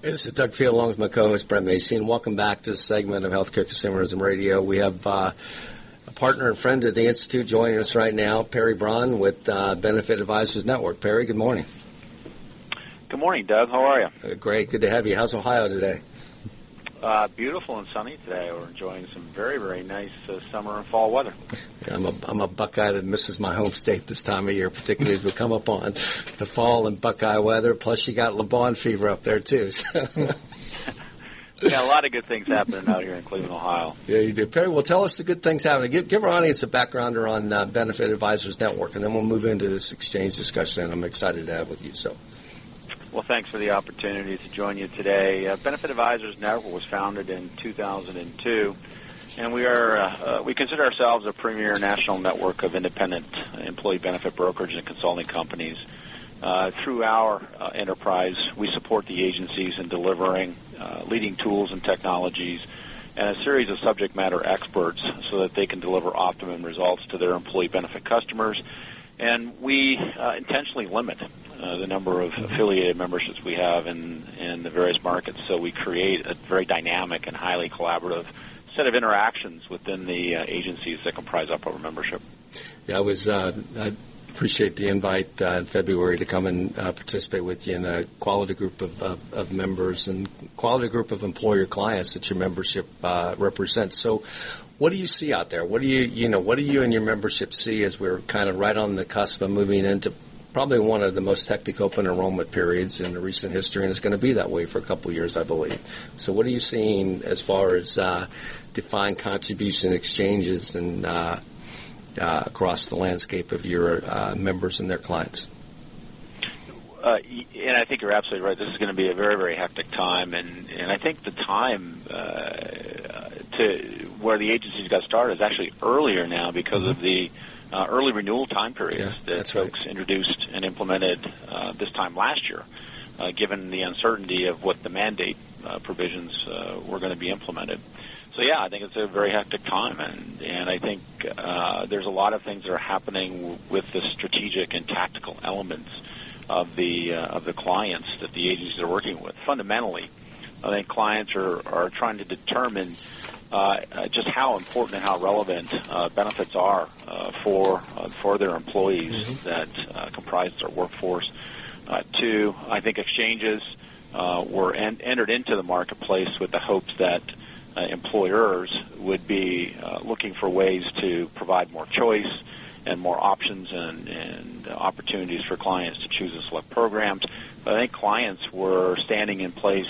Hey, this is Doug Field along with my co-host Brent Macy, and welcome back to this segment of Healthcare Consumerism Radio. We have a partner and friend at the Institute joining us right now, Perry Braun with Benefit Advisors Network. Perry, good morning. Good morning, Doug. How are you? Great. Good to have you. How's Ohio today? Beautiful and sunny today. We're enjoying some very, very nice summer and fall weather. Yeah, I'm a Buckeye that misses my home state this time of year, particularly as we come up on the fall and Buckeye weather. Plus, you got LeBron fever up there, too. So. Yeah, a lot of good things happening out here in Cleveland, Ohio. Yeah, you do. Perry, well, tell us the good things happening. Give our audience a backgrounder on Benefit Advisors Network, and then we'll move into this exchange discussion I'm excited to have with you. So. Well, thanks for the opportunity to join you today. Benefit Advisors Network was founded in 2002, and we consider ourselves a premier national network of independent employee benefit brokerage and consulting companies. Through our enterprise, we support the agencies in delivering leading tools and technologies and a series of subject matter experts so that they can deliver optimum results to their employee benefit customers. And we intentionally limit the number of affiliated memberships we have in the various markets, so we create a very dynamic and highly collaborative set of interactions within the agencies that comprise our membership. Yeah, I appreciate the invite in February to come and participate with you in a quality group of members and quality group of employer clients that your membership represents. So what do you see out there? What do you and your membership see as we're kind of right on the cusp of moving into probably one of the most hectic open enrollment periods in the recent history, and it's going to be that way for a couple of years, I believe. So what are you seeing as far as defined contribution exchanges and across the landscape of your members and their clients? And I think you're absolutely right. This is going to be a very, very hectic time, and I think the time to where the agencies got started is actually earlier now because of the early renewal time periods that folks introduced and implemented this time last year, given the uncertainty of what the mandate provisions were going to be implemented. So, yeah, I think it's a very hectic time, and I think there's a lot of things that are happening with the strategic and tactical elements of the clients that the agencies are working with. Fundamentally, I think clients are trying to determine just how important and how relevant benefits are for their employees that comprise their workforce. Two, I think exchanges were entered into the marketplace with the hopes that employers would be looking for ways to provide more choice and more options and opportunities for clients to choose and select programs. But I think clients were standing in place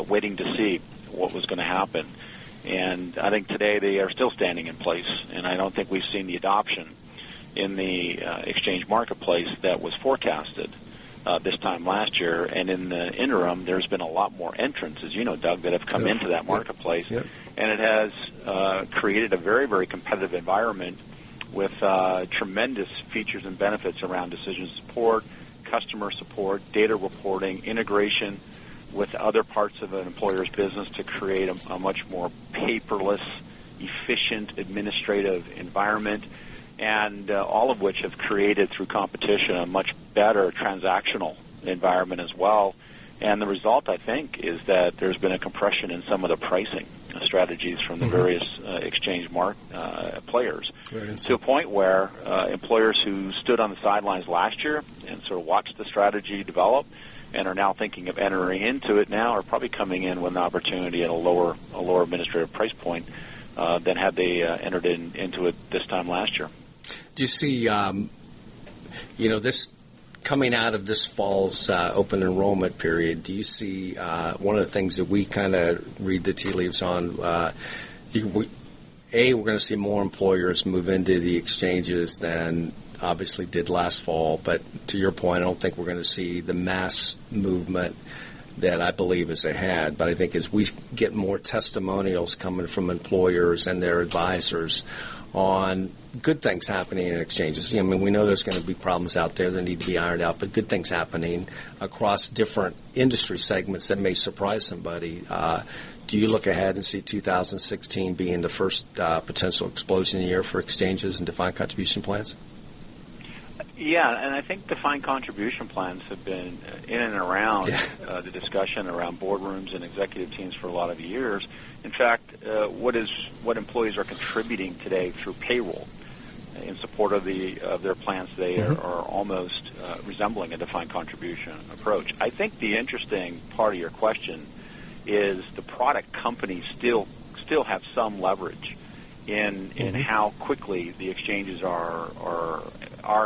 waiting to see what was going to happen. And I think today they are still standing in place, and I don't think we've seen the adoption in the exchange marketplace that was forecasted this time last year. And in the interim, there's been a lot more entrants, as you know, Doug, that have come into that marketplace. And it has created a very, very competitive environment with tremendous features and benefits around decision support, customer support, data reporting, integration with other parts of an employer's business to create a much more paperless, efficient administrative environment, and all of which have created through competition a much better transactional environment as well. And the result, I think, is that there's been a compression in some of the pricing strategies from the various exchange players to a point where employers who stood on the sidelines last year and sort of watched the strategy develop and are now thinking of entering into it now are probably coming in with an opportunity at a lower administrative price point than had they entered into it this time last year. Do you see, this coming out of this fall's open enrollment period, do you see one of the things that we kind of read the tea leaves on, we're going to see more employers move into the exchanges than obviously did last fall, but to your point, I don't think we're going to see the mass movement that I believe is ahead. But I think as we get more testimonials coming from employers and their advisors on good things happening in exchanges. I mean, we know there's going to be problems out there that need to be ironed out, but good things happening across different industry segments that may surprise somebody. Do you look ahead and see 2016 being the first potential explosion year for exchanges and defined contribution plans? Yeah, and I think defined contribution plans have been in and around the discussion around boardrooms and executive teams for a lot of years. In fact, what employees are contributing today through payroll in support of their plans today are almost resembling a defined contribution approach. I think the interesting part of your question is the product companies still have some leverage in how quickly the exchanges are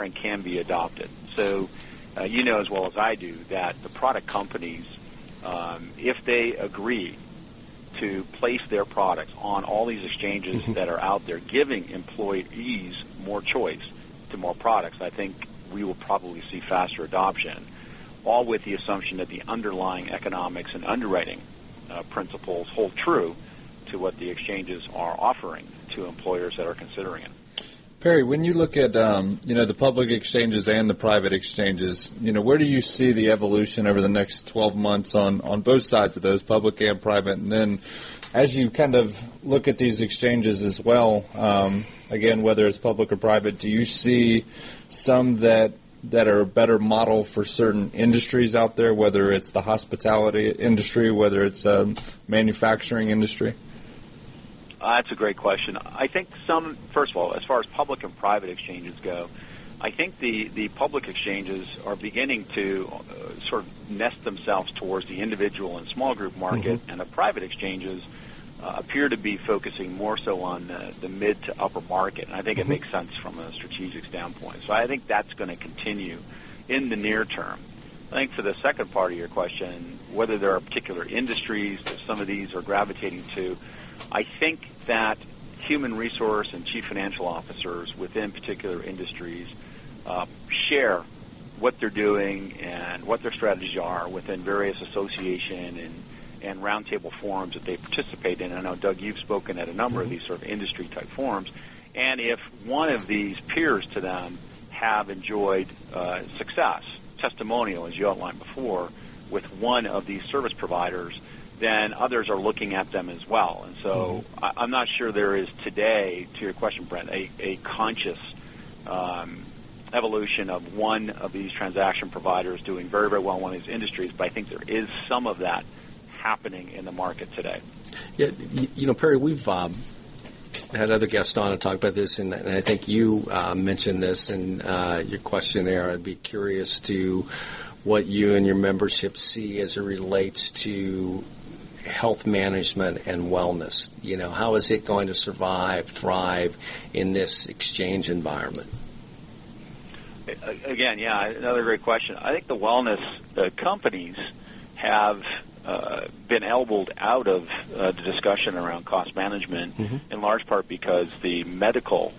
and can be adopted. So you know as well as I do that the product companies, if they agree to place their products on all these exchanges that are out there, giving employees more choice to more products, I think we will probably see faster adoption, all with the assumption that the underlying economics and underwriting principles hold true to what the exchanges are offering to employers that are considering it. Perry, when you look at the public exchanges and the private exchanges, where do you see the evolution over the next 12 months on both sides of those, public and private? And then as you kind of look at these exchanges as well, again, whether it's public or private, do you see some that are a better model for certain industries out there, whether it's the hospitality industry, whether it's manufacturing industry? That's a great question. I think first of all, as far as public and private exchanges go, I think the public exchanges are beginning to sort of nest themselves towards the individual and small group market, and the private exchanges appear to be focusing more so on the mid to upper market. And I think it makes sense from a strategic standpoint. So I think that's going to continue in the near term. I think for the second part of your question, whether there are particular industries that some of these are gravitating to, I think that human resource and chief financial officers within particular industries share what they're doing and what their strategies are within various association and roundtable forums that they participate in. I know, Doug, you've spoken at a number of these sort of industry-type forums. And if one of these peers to them have enjoyed success, testimonial, as you outlined before, with one of these service providers, then others are looking at them as well. And so I'm not sure there is today, to your question, Brent, a conscious evolution of one of these transaction providers doing very, very well in one of these industries, but I think there is some of that happening in the market today. Yeah, Perry, we've had other guests on and talk about this, and I think you mentioned this in your questionnaire. I'd be curious to what you and your membership see as it relates to health management and wellness. How is it going to survive, thrive in this exchange environment? Again, another great question. I think the wellness companies have been elbowed out of the discussion around cost management, in large part because the medical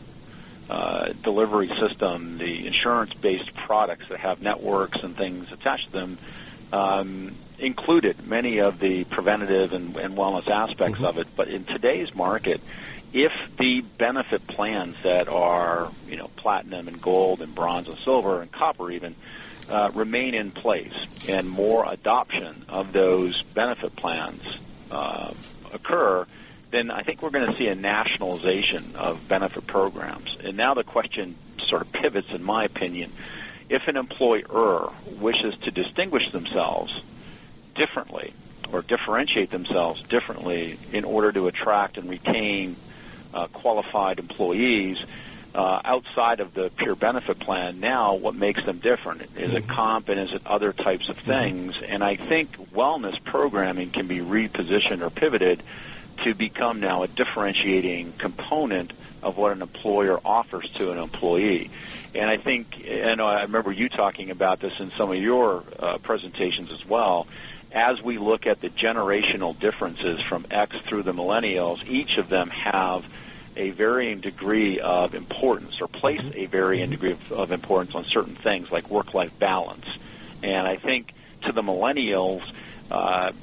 delivery system, the insurance-based products that have networks and things attached to them, included many of the preventative and wellness aspects of it. But in today's market, if the benefit plans that are, platinum and gold and bronze and silver and copper even, remain in place and more adoption of those benefit plans occur, then I think we're going to see a nationalization of benefit programs. And now the question sort of pivots, in my opinion. If an employer wishes to distinguish themselves differently or differentiate themselves differently in order to attract and retain qualified employees outside of the pure benefit plan, now what makes them different? Is it comp and is it other types of things? And I think wellness programming can be repositioned or pivoted to become now a differentiating component of what an employer offers to an employee. And I think, and I remember you talking about this in some of your presentations as well, as we look at the generational differences from X through the millennials, each of them have a varying degree of importance or place a varying degree of importance on certain things like work-life balance. And I think to the millennials,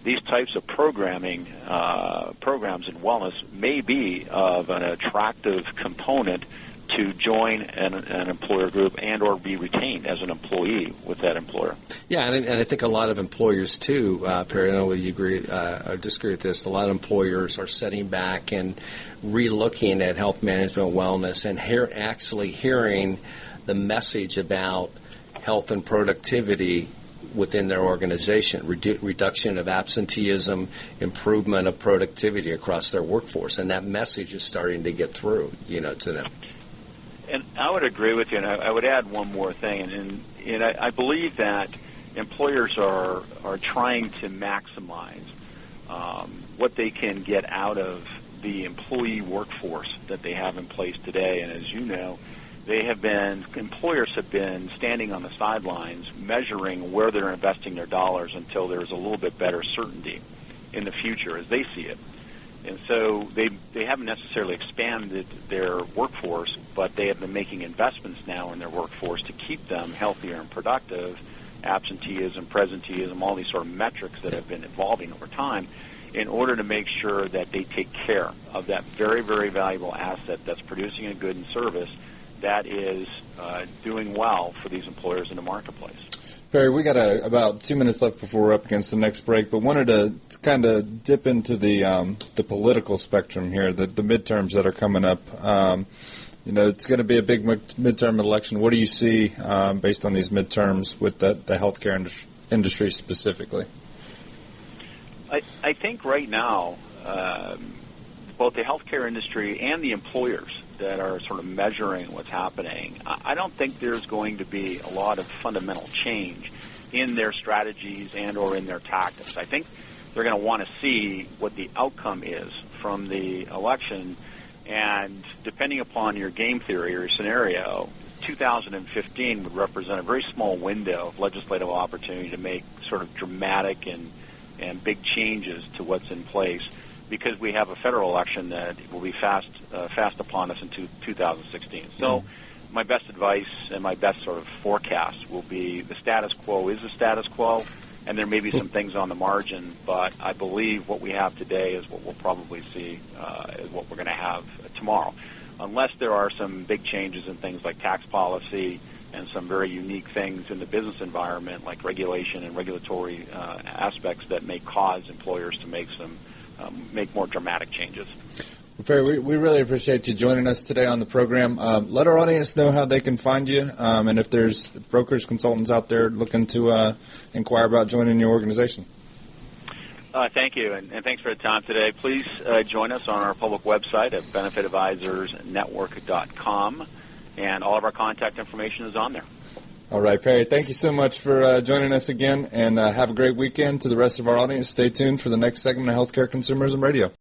these types of programs in wellness may be of an attractive component to join an employer group and or be retained as an employee with that employer. Yeah, and I think a lot of employers too, Perry, I don't know whether you agree or disagree with this, a lot of employers are sitting back and re-looking at health management and wellness and actually hearing the message about health and productivity within their organization, reduction of absenteeism, improvement of productivity across their workforce, and that message is starting to get through, to them. And I would agree with you, and I would add one more thing, and I believe that employers are trying to maximize what they can get out of the employee workforce that they have in place today. And as you know, employers have been standing on the sidelines measuring where they're investing their dollars until there's a little bit better certainty in the future as they see it. And so they haven't necessarily expanded their workforce, but they have been making investments now in their workforce to keep them healthier and productive, absenteeism, presenteeism, all these sort of metrics that have been evolving over time, in order to make sure that they take care of that very, very valuable asset that's producing a good and service that is doing well for these employers in the marketplace. Barry, we got about 2 minutes left before we're up against the next break, but wanted to kind of dip into the political spectrum here, the midterms that are coming up. It's going to be a big midterm election. What do you see based on these midterms with the healthcare industry specifically? I think right now, both the healthcare industry and the employers that are sort of measuring what's happening, I don't think there's going to be a lot of fundamental change in their strategies and or in their tactics. I think they're going to want to see what the outcome is from the election, and depending upon your game theory or your scenario, 2015 would represent a very small window of legislative opportunity to make sort of dramatic and big changes to what's in place, because we have a federal election that will be fast upon us in 2016. So my best advice and my best sort of forecast will be the status quo is the status quo, and there may be some things on the margin, but I believe what we have today is what we'll probably see is what we're going to have tomorrow, unless there are some big changes in things like tax policy and some very unique things in the business environment like regulation and regulatory aspects that may cause employers to make more dramatic changes. Well, Perry, we really appreciate you joining us today on the program. Let our audience know how they can find you, and if there's brokers, consultants out there looking to inquire about joining your organization. Thank you, and thanks for the time today. Please join us on our public website at benefitadvisorsnetwork.com, and all of our contact information is on there. All right, Perry, thank you so much for joining us again, and have a great weekend. To the rest of our audience, stay tuned for the next segment of Healthcare Consumerism Radio.